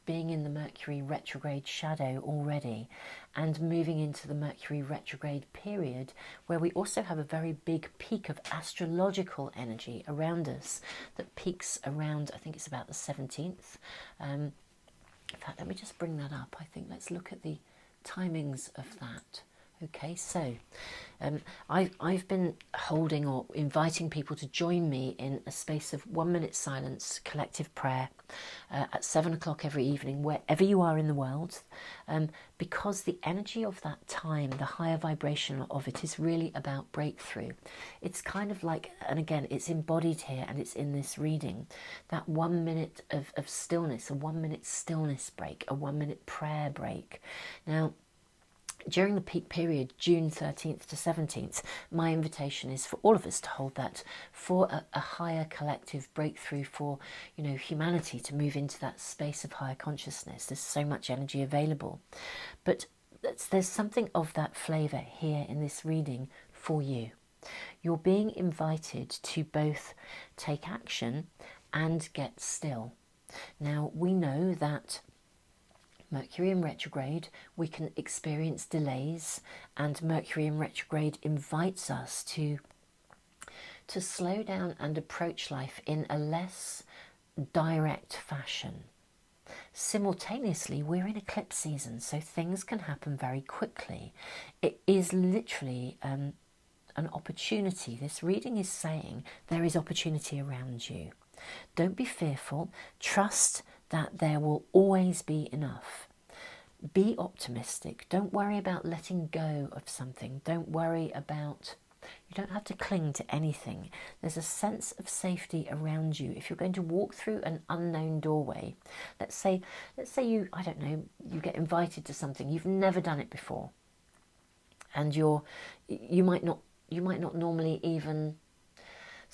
being in the Mercury retrograde shadow already and moving into the Mercury retrograde period, where we also have a very big peak of astrological energy around us that peaks around, I think it's about the 17th. In fact, let me just bring that up. I think let's look at the timings of that. Okay, so I've been holding or inviting people to join me in a space of 1 minute silence, collective prayer at 7 o'clock every evening, wherever you are in the world, because the energy of that time, the higher vibration of it, is really about breakthrough. It's kind of like, and again, it's embodied here and it's in this reading, that 1 minute of stillness, a 1 minute stillness break, a 1 minute prayer break. Now, during the peak period, June 13th to 17th, my invitation is for all of us to hold that for a higher collective breakthrough, for, you know, humanity to move into that space of higher consciousness. There's so much energy available. But there's something of that flavour here in this reading for you. You're being invited to both take action and get still. Now, we know that Mercury in retrograde, we can experience delays, and Mercury in retrograde invites us to slow down and approach life in a less direct fashion. Simultaneously, we're in eclipse season, so things can happen very quickly. It is literally an opportunity. This reading is saying there is opportunity around you. Don't be fearful. Trust that there will always be enough. Be optimistic. Don't worry about letting go of something. Don't worry about, you don't have to cling to anything. There's a sense of safety around you. If you're going to walk through an unknown doorway, let's say you, I don't know, you get invited to something, you've never done it before, and you might not normally even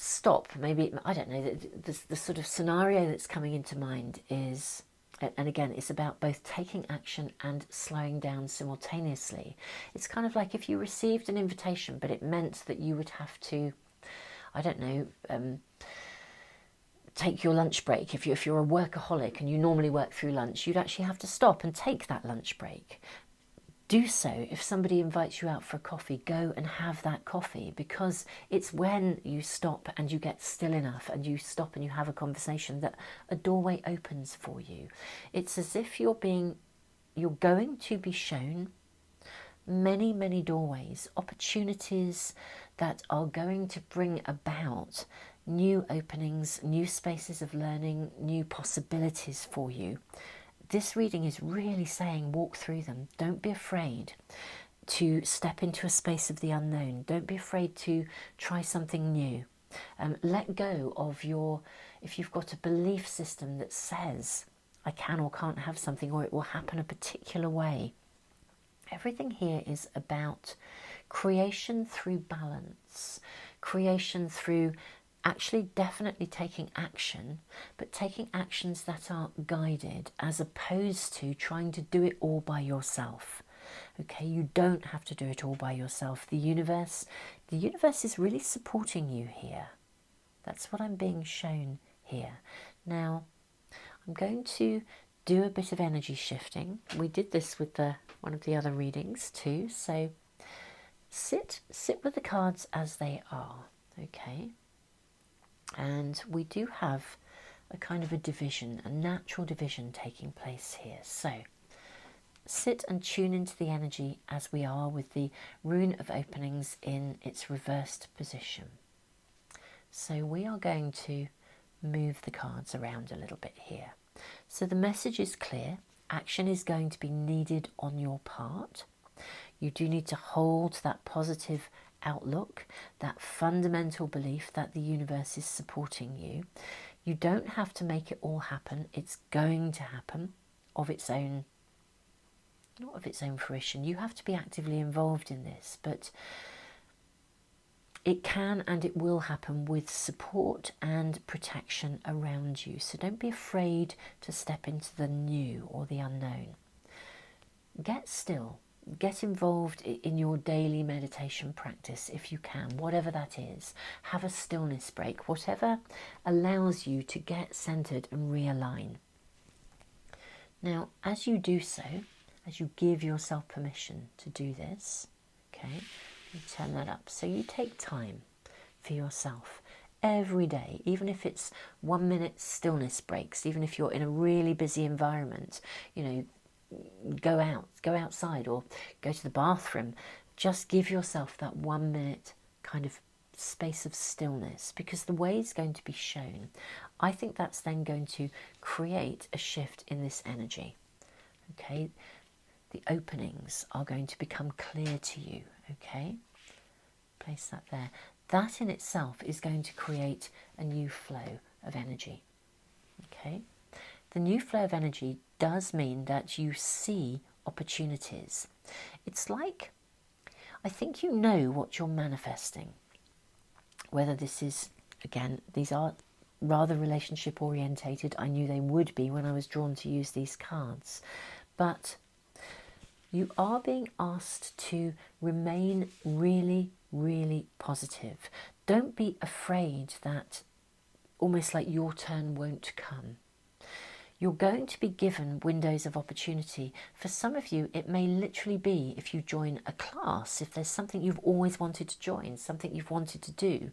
stop. Maybe, I don't know, the sort of scenario that's coming into mind is, and again, it's about both taking action and slowing down simultaneously. It's kind of like if you received an invitation, but it meant that you would have to, I don't know, take your lunch break. If you're a workaholic and you normally work through lunch, you'd actually have to stop and take that lunch break. Do so. If somebody invites you out for a coffee, go and have that coffee, because it's when you stop and you get still enough and you stop and you have a conversation that a doorway opens for you. It's as if you're going to be shown many, many doorways, opportunities that are going to bring about new openings, new spaces of learning, new possibilities for you. This reading is really saying walk through them. Don't be afraid to step into a space of the unknown. Don't be afraid to try something new. Let go of if you've got a belief system that says I can or can't have something, or it will happen a particular way. Everything here is about creation through balance, creation through actually definitely taking action, but taking actions that are guided, as opposed to trying to do it all by yourself. Okay, you don't have to do it all by yourself. The universe is really supporting you here. That's what I'm being shown here. Now, I'm going to do a bit of energy shifting. We did this with one of the other readings too. So sit with the cards as they are. Okay. And we do have a kind of a division, a natural division taking place here. So sit and tune into the energy as we are with the rune of openings in its reversed position. So we are going to move the cards around a little bit here. So the message is clear. Action is going to be needed on your part. You do need to hold that positive outlook, that fundamental belief that the universe is supporting you. You don't have to make it all happen. It's going to happen of its own, not of its own fruition. You have to be actively involved in this, but it can and it will happen with support and protection around you. So don't be afraid to step into the new or the unknown. Get still. Get involved in your daily meditation practice if you can, whatever that is. Have a stillness break, whatever allows you to get centered and realign. Now, as you do so, as you give yourself permission to do this, okay, you turn that up. So you take time for yourself every day, even if it's 1 minute stillness breaks, even if you're in a really busy environment, you know, go outside or go to the bathroom. Just give yourself that 1 minute kind of space of stillness, because the way it's going to be shown, I think that's then going to create a shift in this energy. Okay, the openings are going to become clear to you. Okay, place that there. That in itself is going to create a new flow of energy. Okay, the new flow of energy does mean that you see opportunities. It's like, I think you know what you're manifesting. Whether this is, again, these are rather relationship orientated. I knew they would be when I was drawn to use these cards. But you are being asked to remain really, really positive. Don't be afraid that almost like your turn won't come. You're going to be given windows of opportunity. For some of you, it may literally be if you join a class, if there's something you've always wanted to join, something you've wanted to do,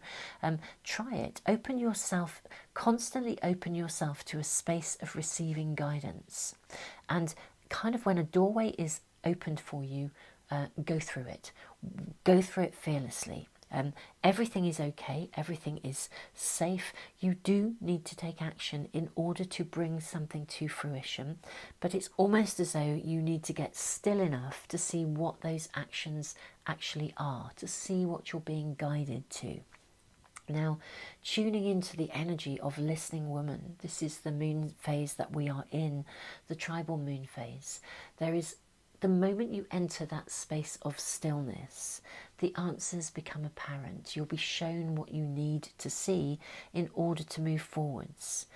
try it. Open yourself, constantly open yourself to a space of receiving guidance. And kind of when a doorway is opened for you, go through it. Go through it fearlessly. Everything is okay, everything is safe. You do need to take action in order to bring something to fruition, but it's almost as though you need to get still enough to see what those actions actually are, to see what you're being guided to. Now, tuning into the energy of listening woman, this is the moon phase that we are in, the tribal moon phase. There is, the moment you enter that space of stillness, the answers become apparent. You'll be shown what you need to see in order to move forwards.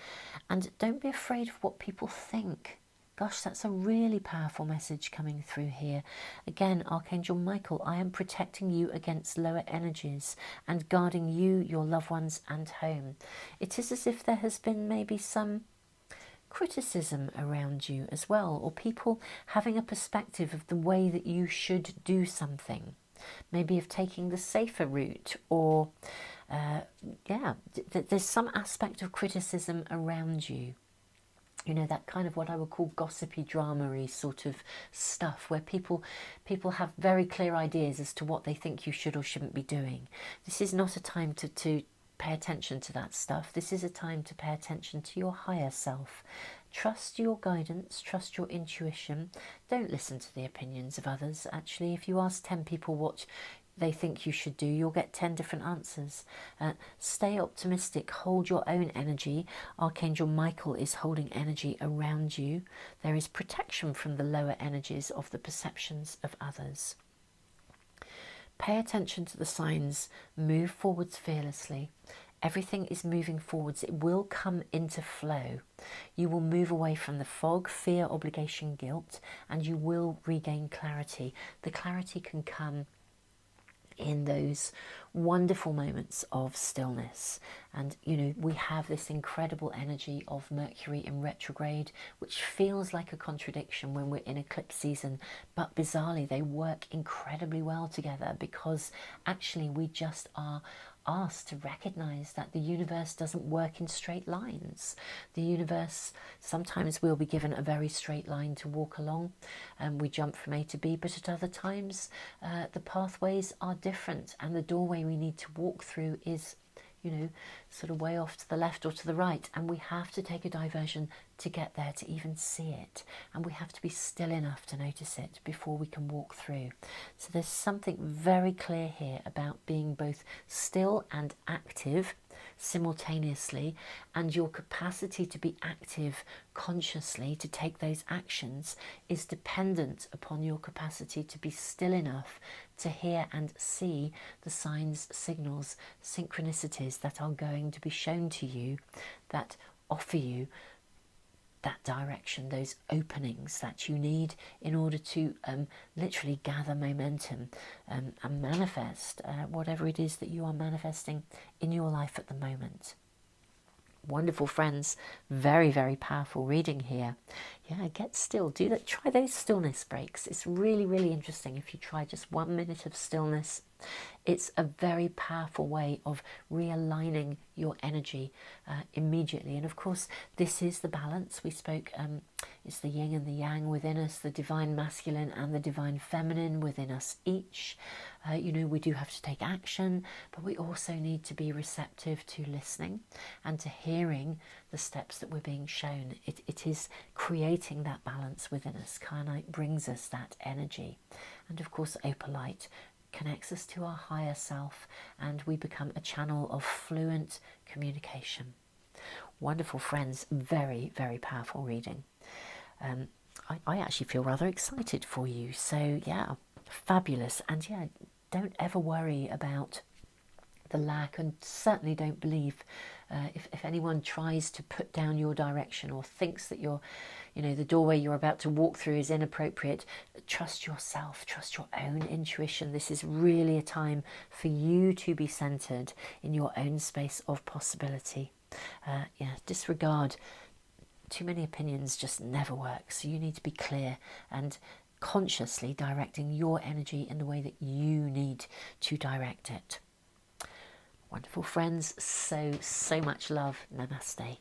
And don't be afraid of what people think. Gosh, that's a really powerful message coming through here. Again, Archangel Michael, I am protecting you against lower energies and guarding you, your loved ones and home. It is as if there has been maybe some criticism around you as well, or people having a perspective of the way that you should do something, maybe of taking the safer route, or there's some aspect of criticism around you. You know, that kind of what I would call gossipy, drama-y sort of stuff, where people have very clear ideas as to what they think you should or shouldn't be doing. This is not a time to pay attention to that stuff. This is a time to pay attention to your higher self. Trust your guidance, trust your intuition. Don't listen to the opinions of others. Actually, if you ask 10 people what they think you should do, you'll get 10 different answers. Stay optimistic, hold your own energy. Archangel Michael is holding energy around you. There is protection from the lower energies of the perceptions of others. Pay attention to the signs, move forwards fearlessly. Everything is moving forwards. It will come into flow. You will move away from the fog, fear, obligation, guilt, and you will regain clarity. The clarity can come in those wonderful moments of stillness. And you know, we have this incredible energy of Mercury in retrograde, which feels like a contradiction when we're in eclipse season, but bizarrely they work incredibly well together, because actually we just are asked to recognize that the universe doesn't work in straight lines. The universe, sometimes we'll be given a very straight line to walk along and we jump from A to B, but at other times the pathways are different and the doorway we need to walk through is, you know, sort of way off to the left or to the right, and we have to take a diversion to get there to even see it, and we have to be still enough to notice it before we can walk through. So there's something very clear here about being both still and active simultaneously, and your capacity to be active consciously, to take those actions, is dependent upon your capacity to be still enough to hear and see the signs, signals, synchronicities that are going to be shown to you, that offer you that direction, those openings that you need in order to literally gather momentum and manifest whatever it is that you are manifesting in your life at the moment. Wonderful friends, very, very powerful reading here. Yeah, get still. Do that. Try those stillness breaks. It's really, really interesting if you try just 1 minute of stillness. It's a very powerful way of realigning your energy immediately. And of course, this is the balance. We spoke, it's the yin and the yang within us, the divine masculine and the divine feminine within us each. You know, we do have to take action, but we also need to be receptive to listening and to hearing the steps that we're being shown. It is creating that balance within us. Kyanite brings us that energy. And of course, opalite connects us to our higher self, and we become a channel of fluent communication. Wonderful friends, very, very powerful reading. I actually feel rather excited for you. So yeah, fabulous. And yeah, don't ever worry about the lack, and certainly don't believe if anyone tries to put down your direction or thinks that you're, you know, the doorway you're about to walk through is inappropriate. Trust yourself, trust your own intuition. This is really a time for you to be centered in your own space of possibility. Yeah, disregard. Too many opinions just never work. So you need to be clear and consciously directing your energy in the way that you need to direct it. Wonderful friends, so much love. Namaste.